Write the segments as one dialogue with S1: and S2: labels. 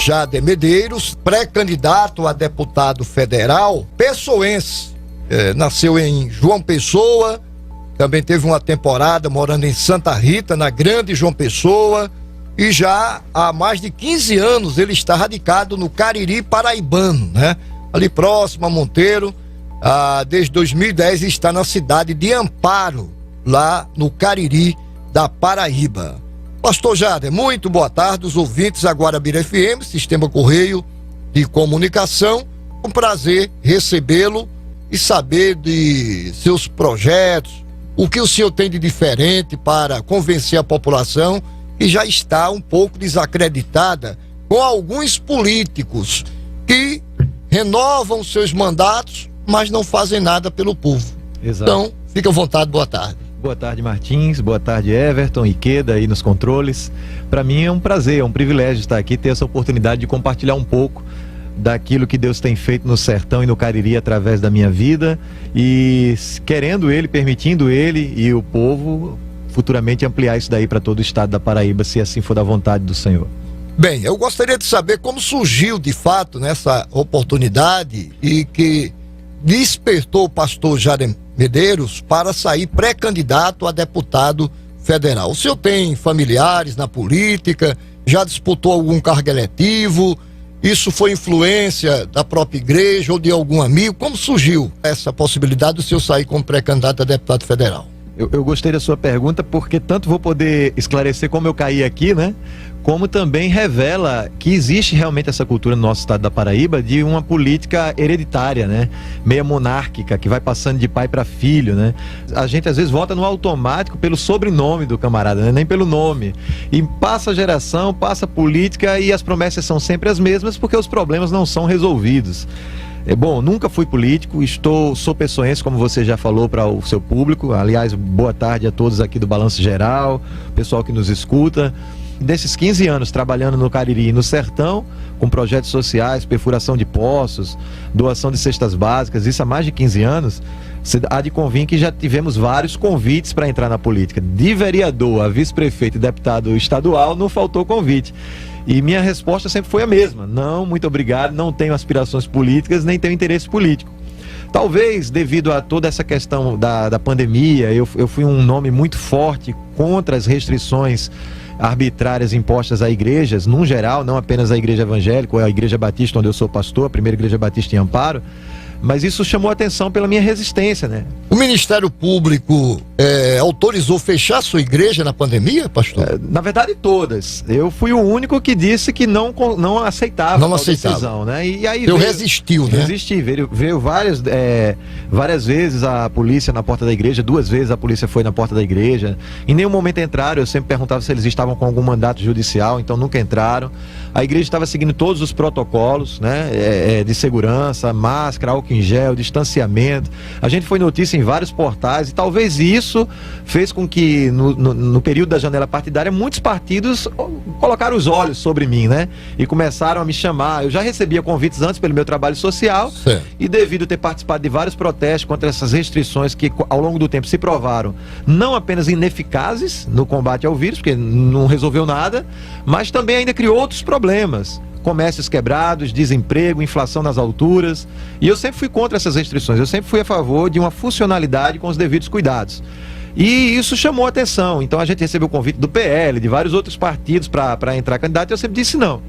S1: Jader Medeiros, pré-candidato a deputado federal, pessoense, nasceu em João Pessoa, também teve uma temporada morando em Santa Rita, na grande João Pessoa, e já há mais de 15 anos ele está radicado no Cariri paraibano, né? Ali próximo a Monteiro. Desde 2010 está na cidade de Amparo, lá no Cariri da Paraíba. Pastor Jader, muito boa tarde, os ouvintes da Guarabira FM, Sistema Correio de Comunicação. Um prazer recebê-lo e saber de seus projetos, o que o senhor tem de diferente para convencer a população que já está um pouco desacreditada com alguns políticos que renovam seus mandatos, mas não fazem nada pelo povo.
S2: Exato.
S1: Então, fique à vontade, boa tarde.
S2: Boa tarde, Martins, boa tarde, Everton, Iqueda aí nos controles. Para mim é um prazer, é um privilégio estar aqui, ter essa oportunidade de compartilhar um pouco daquilo que Deus tem feito no sertão e no Cariri através da minha vida, e querendo Ele, permitindo Ele e o povo futuramente ampliar isso daí para todo o estado da Paraíba, se assim for da vontade do Senhor.
S1: Bem, eu gostaria de saber como surgiu de fato nessa oportunidade e que despertou o pastor Jader Medeiros para sair pré-candidato a deputado federal. O senhor tem familiares na política, já disputou algum cargo eletivo? Isso foi influência da própria igreja ou de algum amigo? Como surgiu essa possibilidade do senhor sair como pré-candidato a deputado federal?
S2: Eu gostei da sua pergunta, porque tanto vou poder esclarecer como eu caí aqui, né? Como também revela que existe realmente essa cultura no nosso estado da Paraíba de uma política hereditária, né? Meia monárquica, que vai passando de pai para filho, né? A gente às vezes vota no automático pelo sobrenome do camarada, né? Nem pelo nome. E passa a geração, passa a política e as promessas são sempre as mesmas porque os problemas não são resolvidos. Bom, nunca fui político, sou pessoense, como você já falou para o seu público. Aliás, boa tarde a todos aqui do Balanço Geral, pessoal que nos escuta. Desses 15 anos trabalhando no Cariri e no sertão, com projetos sociais, perfuração de poços, doação de cestas básicas, isso há mais de 15 anos, você há de convir que já tivemos vários convites para entrar na política. De vereador a vice-prefeito e deputado estadual, não faltou convite. E minha resposta sempre foi a mesma: não, muito obrigado, não tenho aspirações políticas, nem tenho interesse político. Talvez devido a toda essa questão da pandemia, eu fui um nome muito forte contra as restrições arbitrárias impostas a igrejas, num geral, não apenas a igreja evangélica ou a igreja batista, onde eu sou pastor, a primeira igreja batista em Amparo, mas isso chamou a atenção pela minha resistência, né?
S1: O Ministério Público autorizou fechar sua igreja na pandemia, pastor?
S2: Na verdade, todas. Eu fui o único que disse que não aceitava a decisão, né? E aí
S1: resistiu, né?
S2: Resisti. Veio várias vezes a polícia na porta da igreja, 2 vezes a polícia foi na porta da igreja. Em nenhum momento entraram, eu sempre perguntava se eles estavam com algum mandato judicial, então nunca entraram. A igreja estava seguindo todos os protocolos, né? De segurança, máscara, álcool em gel, distanciamento. A gente foi notícia em vários portais e talvez isso fez com que no período da janela partidária muitos partidos colocaram os olhos sobre mim, né? E começaram a me chamar. Eu já recebia convites antes pelo meu trabalho social. Sim. E devido a ter participado de vários protestos contra essas restrições que ao longo do tempo se provaram não apenas ineficazes no combate ao vírus, porque não resolveu nada, mas também ainda criou outros problemas. Comércios quebrados, desemprego, inflação nas alturas. E eu sempre fui contra essas restrições, eu sempre fui a favor de uma funcionalidade com os devidos cuidados. E isso chamou a atenção. Então a gente recebeu o convite do PL, de vários outros partidos para entrar candidato, e eu sempre disse não.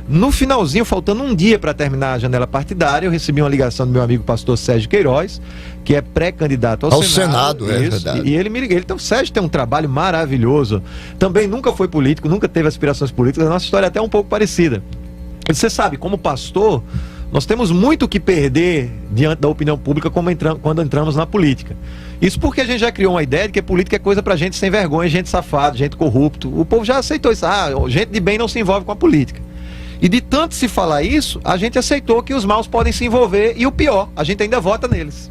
S2: No finalzinho, faltando um dia para terminar a janela partidária, eu recebi uma ligação do meu amigo pastor Sérgio Queiroz, que é pré-candidato ao Senado.
S1: É verdade.
S2: E ele me ligou. Então, o Sérgio tem um trabalho maravilhoso. Também nunca foi político, nunca teve aspirações políticas. A nossa história é até um pouco parecida. Você sabe, como pastor, nós temos muito o que perder diante da opinião pública quando entramos na política. Isso porque a gente já criou uma ideia de que política é coisa pra gente sem vergonha, gente safado, gente corrupto. O povo já aceitou isso. Gente de bem não se envolve com a política. E de tanto se falar isso, a gente aceitou que os maus podem se envolver e o pior, a gente ainda vota neles.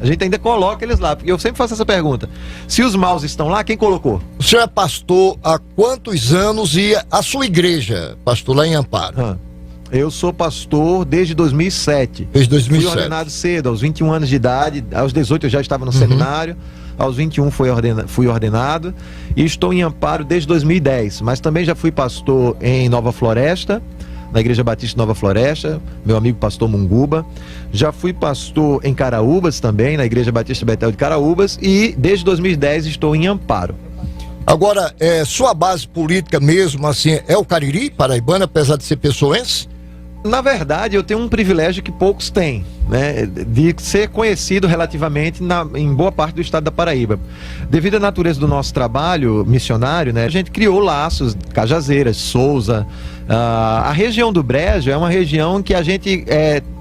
S2: A gente ainda coloca eles lá. Porque eu sempre faço essa pergunta: se os maus estão lá, quem colocou?
S1: O senhor é pastor há quantos anos e a sua igreja, pastor, lá em Amparo?
S2: Eu sou pastor desde 2007.
S1: Desde 2007.
S2: Fui ordenado cedo, aos 21 anos de idade. Aos 18 eu já estava no seminário. Aos 21 fui ordenado. E estou em Amparo desde 2010. Mas também já fui pastor em Nova Floresta, na Igreja Batista Nova Floresta, meu amigo pastor Munguba. Já fui pastor em Caraúbas também, na Igreja Batista Betel de Caraúbas, e desde 2010 estou em Amparo.
S1: Agora, sua base política mesmo, assim, é o Cariri, paraibano, apesar de ser pessoense?
S2: Na verdade, eu tenho um privilégio que poucos têm, né, de ser conhecido relativamente em boa parte do estado da Paraíba. Devido à natureza do nosso trabalho missionário, né, a gente criou laços, Cajazeiras, Souza. A região do Brejo é uma região que a gente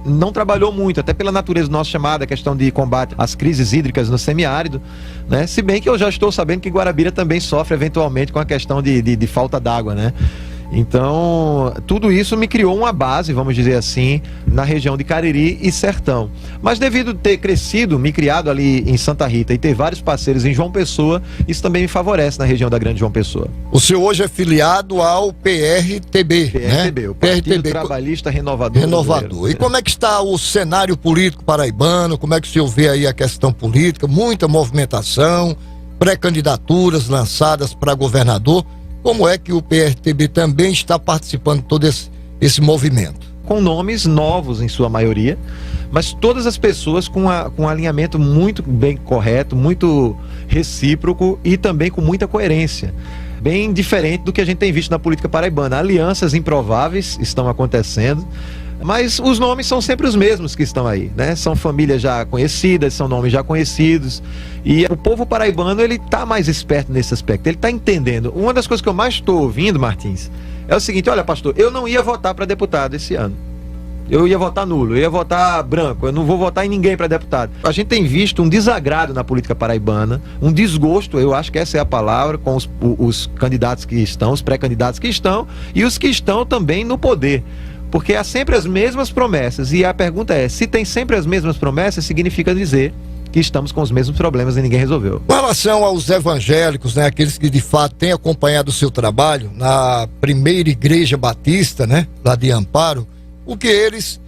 S2: não trabalhou muito, até pela natureza do nosso chamado, a questão de combate às crises hídricas no semiárido, né? Se bem que eu já estou sabendo que Guarabira também sofre eventualmente com a questão de falta d'água, né? Então, tudo isso me criou uma base, vamos dizer assim, na região de Cariri e Sertão. Mas devido ter crescido, me criado ali em Santa Rita e ter vários parceiros em João Pessoa, isso também me favorece na região da Grande João Pessoa.
S1: O senhor hoje é filiado ao PRTB,
S2: PRTB,
S1: né?
S2: o Partido Trabalhista Renovador.
S1: Renovador. E como é que está o cenário político paraibano? Como é que o senhor vê aí a questão política? Muita movimentação, pré-candidaturas lançadas para governador. Como é que o PRTB também está participando de todo esse movimento?
S2: Com nomes novos em sua maioria, mas todas as pessoas com um alinhamento muito bem correto, muito recíproco e também com muita coerência. Bem diferente do que a gente tem visto na política paraibana. Alianças improváveis estão acontecendo, mas os nomes são sempre os mesmos que estão aí, né? São famílias já conhecidas, são nomes já conhecidos. E o povo paraibano, ele está mais esperto nesse aspecto, ele está entendendo. Uma das coisas que eu mais estou ouvindo, Martins, é o seguinte: olha, pastor, eu não ia votar para deputado esse ano. Eu ia votar nulo, eu ia votar branco, eu não vou votar em ninguém para deputado. A gente tem visto um desagrado na política paraibana, um desgosto, eu acho que essa é a palavra, com os candidatos que estão, os pré-candidatos que estão e os que estão também no poder. Porque há sempre as mesmas promessas, e a pergunta é, se tem sempre as mesmas promessas, significa dizer que estamos com os mesmos problemas e ninguém resolveu.
S1: Com relação aos evangélicos, né, aqueles que de fato têm acompanhado o seu trabalho na primeira igreja batista, né, lá de Amparo, o que eles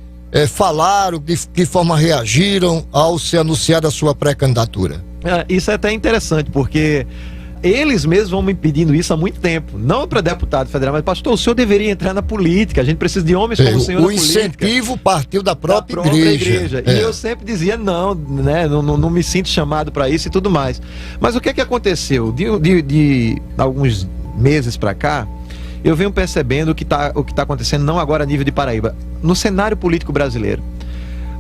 S1: falaram, de que forma reagiram ao ser anunciada a sua pré-candidatura?
S2: Isso é até interessante, porque eles mesmos vão me pedindo isso há muito tempo, não para deputado federal, mas pastor, o senhor deveria entrar na política, a gente precisa de homens como o senhor na política.
S1: O incentivo partiu da própria igreja.
S2: E eu sempre dizia não, né, não me sinto chamado para isso e tudo mais. Mas o que é que aconteceu? De alguns meses para cá, eu venho percebendo o que tá acontecendo, não agora a nível de Paraíba, no cenário político brasileiro.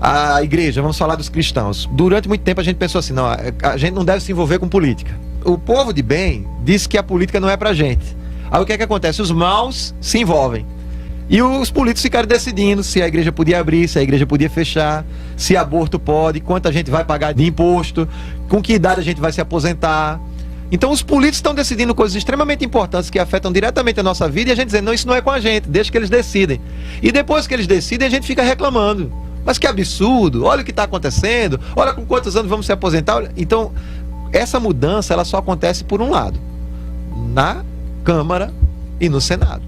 S2: A igreja, vamos falar dos cristãos, durante muito tempo a gente pensou assim, não, a gente não deve se envolver com política. O povo de bem disse que a política não é pra gente. Aí o que é que acontece? Os maus se envolvem. E os políticos ficaram decidindo se a igreja podia abrir, se a igreja podia fechar, se aborto pode, quanto a gente vai pagar de imposto, com que idade a gente vai se aposentar. Então os políticos estão decidindo coisas extremamente importantes que afetam diretamente a nossa vida e a gente dizendo, não, isso não é com a gente, deixa que eles decidem. E depois que eles decidem, a gente fica reclamando. Mas que absurdo, olha o que está acontecendo, olha com quantos anos vamos se aposentar. Então, essa mudança, ela só acontece por um lado, na Câmara e no Senado.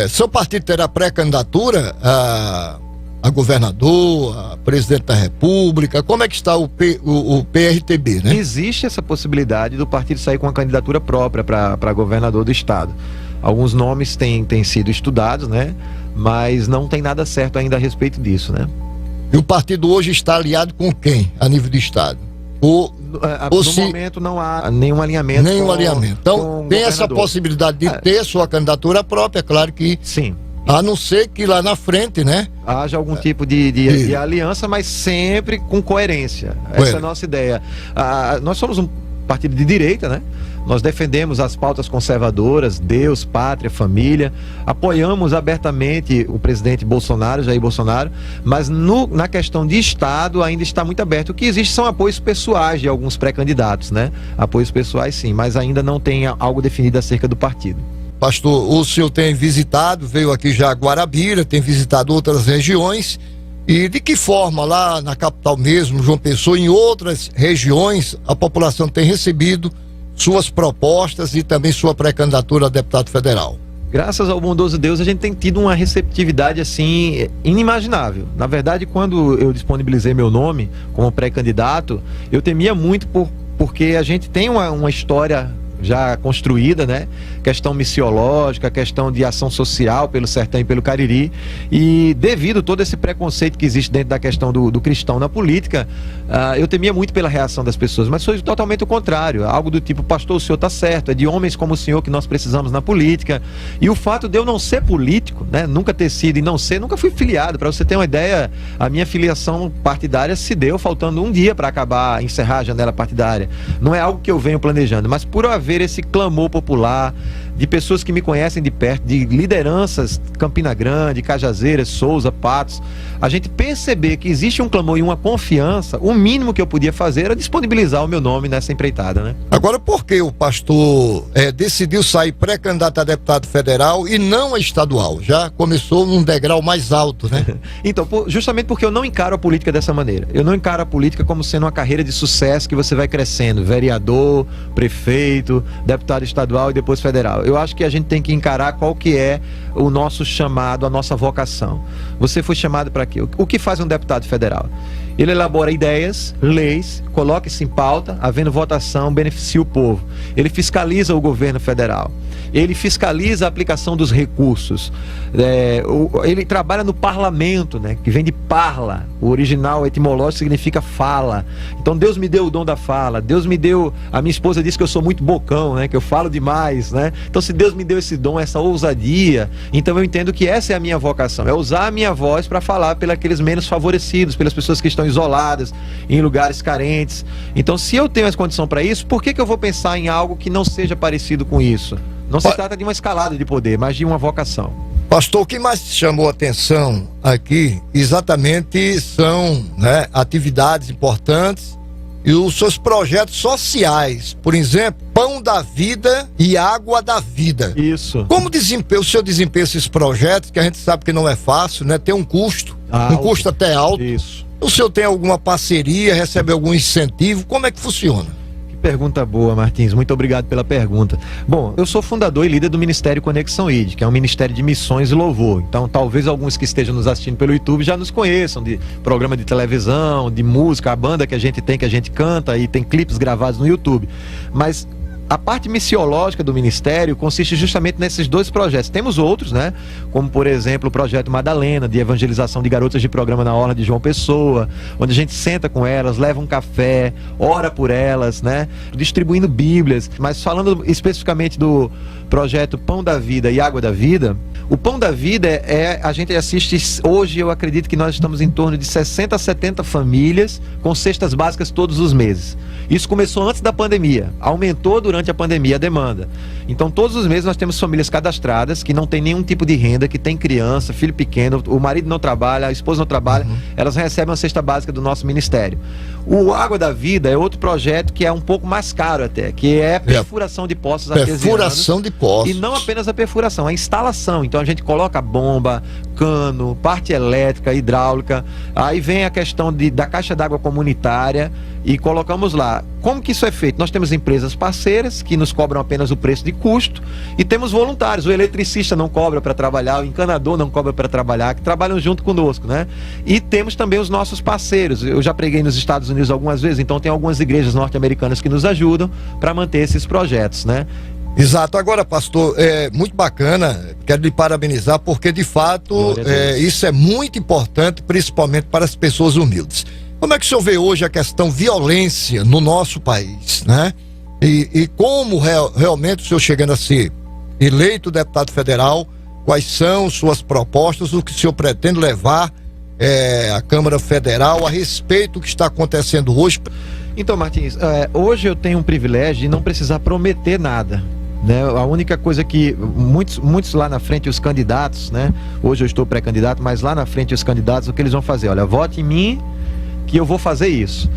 S1: Seu partido terá pré-candidatura a governador, a presidente da República? Como é que está o PRTB, né?
S2: Existe essa possibilidade do partido sair com uma candidatura própria para governador do estado. Alguns nomes têm sido estudados, né? Mas não tem nada certo ainda a respeito disso, né?
S1: E o partido hoje está aliado com quem, a nível do estado?
S2: No momento não há nenhum alinhamento.
S1: Nenhum alinhamento. Então, tem essa possibilidade de ter sua candidatura própria, claro que...
S2: Sim.
S1: A não ser que lá na frente, né,
S2: haja algum tipo de aliança, mas sempre com coerência. Essa é a nossa ideia. Nós somos um partido de direita, né? Nós defendemos as pautas conservadoras, Deus, pátria, família, apoiamos abertamente o presidente Bolsonaro, Jair Bolsonaro, mas na questão de Estado ainda está muito aberto. O que existe são apoios pessoais de alguns pré-candidatos, né? Apoios pessoais sim, mas ainda não tem algo definido acerca do partido.
S1: Pastor, o senhor tem visitado, veio aqui já a Guarabira, tem visitado outras regiões, e de que forma lá na capital mesmo, João Pessoa, em outras regiões, a população tem recebido suas propostas e também sua pré-candidatura a deputado federal?
S2: Graças ao bondoso Deus, a gente tem tido uma receptividade assim inimaginável. Na verdade, quando eu disponibilizei meu nome como pré-candidato, eu temia muito porque a gente tem uma história já construída, né, questão missiológica, questão de ação social pelo Sertão e pelo Cariri. E devido a todo esse preconceito que existe dentro da questão do cristão na política, eu temia muito pela reação das pessoas, mas foi totalmente o contrário, algo do tipo: pastor, o senhor está certo, é de homens como o senhor que nós precisamos na política. E o fato de eu não ser político, né, nunca ter sido e não ser, nunca fui filiado. Para você ter uma ideia, a minha filiação partidária se deu faltando um dia para acabar, encerrar a janela partidária. Não é algo que eu venho planejando, mas por haver esse clamor popular de pessoas que me conhecem de perto, de lideranças Campina Grande, Cajazeiras, Souza, Patos, a gente perceber que existe um clamor e uma confiança, o mínimo que eu podia fazer era disponibilizar o meu nome nessa empreitada, né?
S1: Agora, por que o pastor decidiu sair pré-candidato a deputado federal e não a estadual? Já começou num degrau mais alto, né?
S2: Então, justamente porque eu não encaro a política dessa maneira. Eu não encaro a política como sendo uma carreira de sucesso que você vai crescendo, vereador, prefeito, deputado estadual e depois federal. Eu acho que a gente tem que encarar qual que é o nosso chamado, a nossa vocação. Você foi chamado para quê? O que faz um deputado federal? Ele elabora ideias, leis, coloca-se em pauta, havendo votação, beneficia o povo. Ele fiscaliza o governo federal. Ele fiscaliza a aplicação dos recursos. Ele trabalha no parlamento, né, que vem de parla. O original etimológico significa fala. Então Deus me deu o dom da fala. Deus me deu... A minha esposa disse que eu sou muito bocão, né, que eu falo demais, né? Então, se Deus me deu esse dom, essa ousadia, então eu entendo que essa é a minha vocação. É usar a minha voz para falar pelos menos favorecidos, pelas pessoas que estão isoladas, em lugares carentes. Então, se eu tenho essa condição para isso, por que eu vou pensar em algo que não seja parecido com isso? Não se trata de uma escalada de poder, mas de uma vocação.
S1: Pastor, o que mais chamou a atenção aqui exatamente são, né, atividades importantes e os seus projetos sociais. Por exemplo, Pão da Vida e Água da Vida.
S2: Isso.
S1: Como o senhor desempenha esses projetos, que a gente sabe que não é fácil, né? Tem um custo, um custo até alto.
S2: Isso.
S1: O senhor tem alguma parceria, recebe algum incentivo? Como é que funciona?
S2: Pergunta boa, Martins, muito obrigado pela pergunta. Bom, eu sou fundador e líder do Ministério Conexão ID, que é um ministério de missões e louvor. Então, talvez alguns que estejam nos assistindo pelo YouTube já nos conheçam de programa de televisão, de música, a banda que a gente tem, que a gente canta e tem clipes gravados no YouTube. Mas a parte missiológica do Ministério consiste justamente nesses dois projetos. Temos outros, né? Como, por exemplo, o projeto Madalena, de evangelização de garotas de programa na Orla de João Pessoa, onde a gente senta com elas, leva um café, ora por elas, né? Distribuindo bíblias. Mas falando especificamente do projeto Pão da Vida e Água da Vida, o Pão da Vida a gente assiste hoje, eu acredito que nós estamos em torno de 60 a 70 famílias com cestas básicas todos os meses. Isso começou antes da pandemia, aumentou durante a pandemia a demanda. Então todos os meses nós temos famílias cadastradas que não tem nenhum tipo de renda, que tem criança, filho pequeno, o marido não trabalha, a esposa não trabalha, elas recebem uma cesta básica do nosso ministério. O Água da Vida é outro projeto que é um pouco mais caro até, que é a perfuração de poços artesianos.
S1: Perfuração de poços.
S2: E não apenas a perfuração, a instalação. Então a gente coloca bomba, cano, parte elétrica, hidráulica. Aí vem a questão da caixa d'água comunitária e colocamos lá. Como que isso é feito? Nós temos empresas parceiras que nos cobram apenas o preço de custo e temos voluntários. O eletricista não cobra para trabalhar, o encanador não cobra para trabalhar, que trabalham junto conosco, né? E temos também os nossos parceiros. Eu já preguei nos Estados Unidos algumas vezes, então tem algumas igrejas norte-americanas que nos ajudam para manter esses projetos, né?
S1: Exato. Agora, pastor, é muito bacana, quero lhe parabenizar, porque de fato isso é muito importante, principalmente para as pessoas humildes. Como é que o senhor vê hoje a questão violência no nosso país, né? E como realmente o senhor, chegando a ser eleito deputado federal, quais são suas propostas, o que o senhor pretende levar à Câmara Federal a respeito do que está acontecendo hoje?
S2: Então, Martins, hoje eu tenho um privilégio de não precisar prometer nada, né? A única coisa que muitos lá na frente, os candidatos, né? Hoje eu estou pré-candidato, mas lá na frente os candidatos, o que eles vão fazer? Olha, vote em mim que eu vou fazer isso.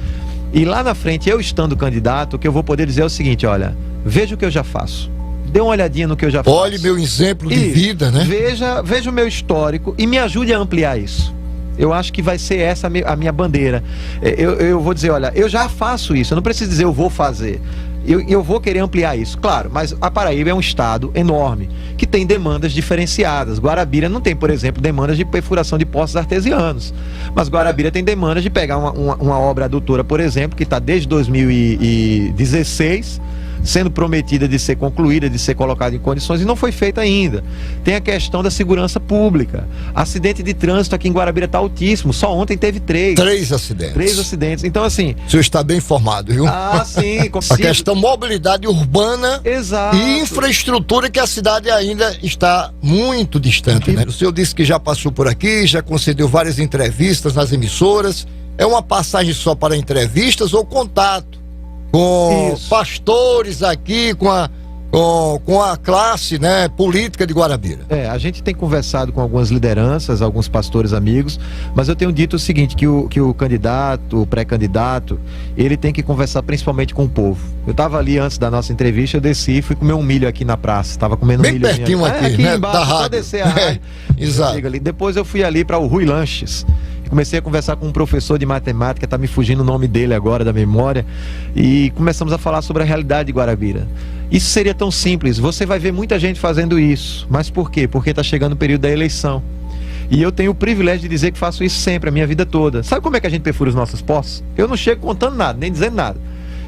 S2: E lá na frente, eu estando candidato, o que eu vou poder dizer é o seguinte: olha, veja o que eu já faço, dê uma olhadinha no que eu já faço.
S1: Olhe meu exemplo de vida, né?
S2: Veja o meu histórico e me ajude a ampliar isso. Eu acho que vai ser essa a minha bandeira. Eu vou dizer, olha, eu já faço isso, eu não preciso dizer eu vou fazer. Eu vou querer ampliar isso, claro, mas a Paraíba é um estado enorme, que tem demandas diferenciadas. Guarabira não tem, por exemplo, demandas de perfuração de poços artesianos, mas Guarabira tem demandas de pegar uma obra adutora, por exemplo, que está desde 2016, sendo prometida de ser concluída, de ser colocada em condições, e não foi feita ainda. Tem a questão da segurança pública. Acidente de trânsito aqui em Guarabira está altíssimo. Só ontem teve 3.
S1: 3 acidentes.
S2: 3 acidentes. Então, assim...
S1: O senhor está bem informado, viu?
S2: Ah, sim.
S1: A questão mobilidade urbana.
S2: Exato.
S1: E infraestrutura, que a cidade ainda está muito distante, né? O senhor disse que já passou por aqui, já concedeu várias entrevistas nas emissoras. É uma passagem só para entrevistas ou contato com pastores aqui, com a classe, né, política de Guarabira?
S2: A gente tem conversado com algumas lideranças, alguns pastores amigos, mas eu tenho dito o seguinte, que o candidato, o pré-candidato, ele tem que conversar principalmente com o povo. Eu estava ali antes da nossa entrevista, eu desci e fui comer um milho aqui na praça, estava comendo
S1: bem
S2: milho
S1: pertinho aqui, né,
S2: embaixo,
S1: da
S2: só
S1: rádio.
S2: descer a rádio.
S1: Exato.
S2: Ali. Depois eu fui ali para o Rui Lanches. Comecei a conversar com um professor de matemática, tá me fugindo o nome dele agora da memória, e começamos a falar sobre a realidade de Guarabira. Isso seria tão simples, você vai ver muita gente fazendo isso, mas por quê? Porque está chegando o período da eleição. E eu tenho o privilégio de dizer que faço isso sempre, a minha vida toda. Sabe como é que a gente perfura os nossos postos? Eu não chego contando nada, nem dizendo nada.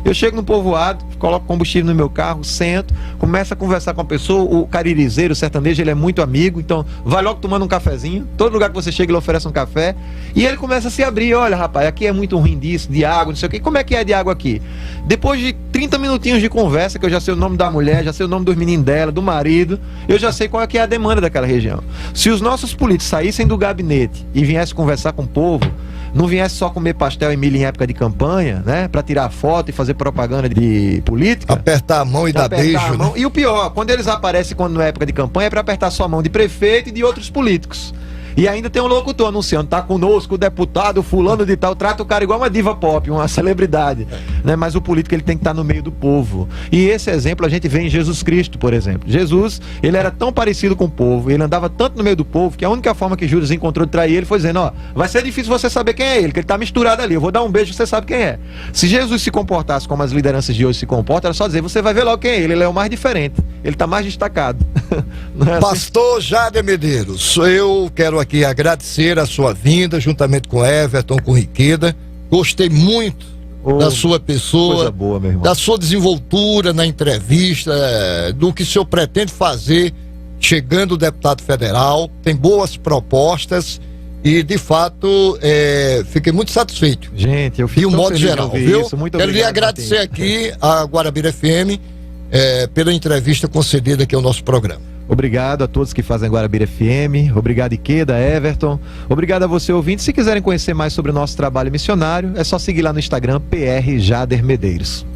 S2: Eu chego no povoado, coloco combustível no meu carro, sento, começo a conversar com a pessoa, o caririzeiro, o sertanejo, ele é muito amigo, então vai logo tomando um cafezinho, todo lugar que você chega ele oferece um café, e ele começa a se abrir, olha rapaz, aqui é muito ruim disso, de água, não sei o que, como é que é de água aqui? Depois de 30 minutinhos de conversa, que eu já sei o nome da mulher, já sei o nome dos meninos dela, do marido, eu já sei qual é que é a demanda daquela região. Se os nossos políticos saíssem do gabinete e viessem conversar com o povo, não viesse só comer pastel e milho em época de campanha, né? Pra tirar foto e fazer propaganda de política.
S1: Apertar a mão e dar beijo. Né?
S2: E o pior, quando eles aparecem quando na época de campanha, é pra apertar sua mão de prefeito e de outros políticos. E ainda tem um locutor anunciando, tá conosco o deputado fulano de tal, trata o cara igual uma diva pop, uma celebridade, né? Mas o político, ele tem que estar no meio do povo. E esse exemplo a gente vê em Jesus Cristo, por exemplo. Jesus, ele era tão parecido com o povo, ele andava tanto no meio do povo, que a única forma que Judas encontrou de trair ele foi dizendo, ó, vai ser difícil você saber quem é ele, que ele tá misturado ali, eu vou dar um beijo, você sabe quem é. Se Jesus se comportasse como as lideranças de hoje se comportam, era só dizer, você vai ver logo quem é ele é o mais diferente, ele tá mais destacado. Não é assim?
S1: Pastor Jader Medeiros, eu quero aqui agradecer a sua vinda, juntamente com Everton, com Riqueda. Gostei muito da sua pessoa,
S2: coisa boa, meu irmão,
S1: da sua desenvoltura na entrevista, do que o senhor pretende fazer chegando deputado federal. Tem boas propostas e, de fato, fiquei muito satisfeito.
S2: Gente, eu fico
S1: de um modo geral, viu?
S2: Isso. Muito
S1: quero lhe
S2: obrigado,
S1: agradecer aqui a Guarabira FM pela entrevista concedida aqui ao nosso programa.
S2: Obrigado a todos que fazem Guarabira FM, obrigado Iqueda, Everton, obrigado a você ouvinte. Se quiserem conhecer mais sobre o nosso trabalho missionário, é só seguir lá no Instagram, PR Jader Medeiros.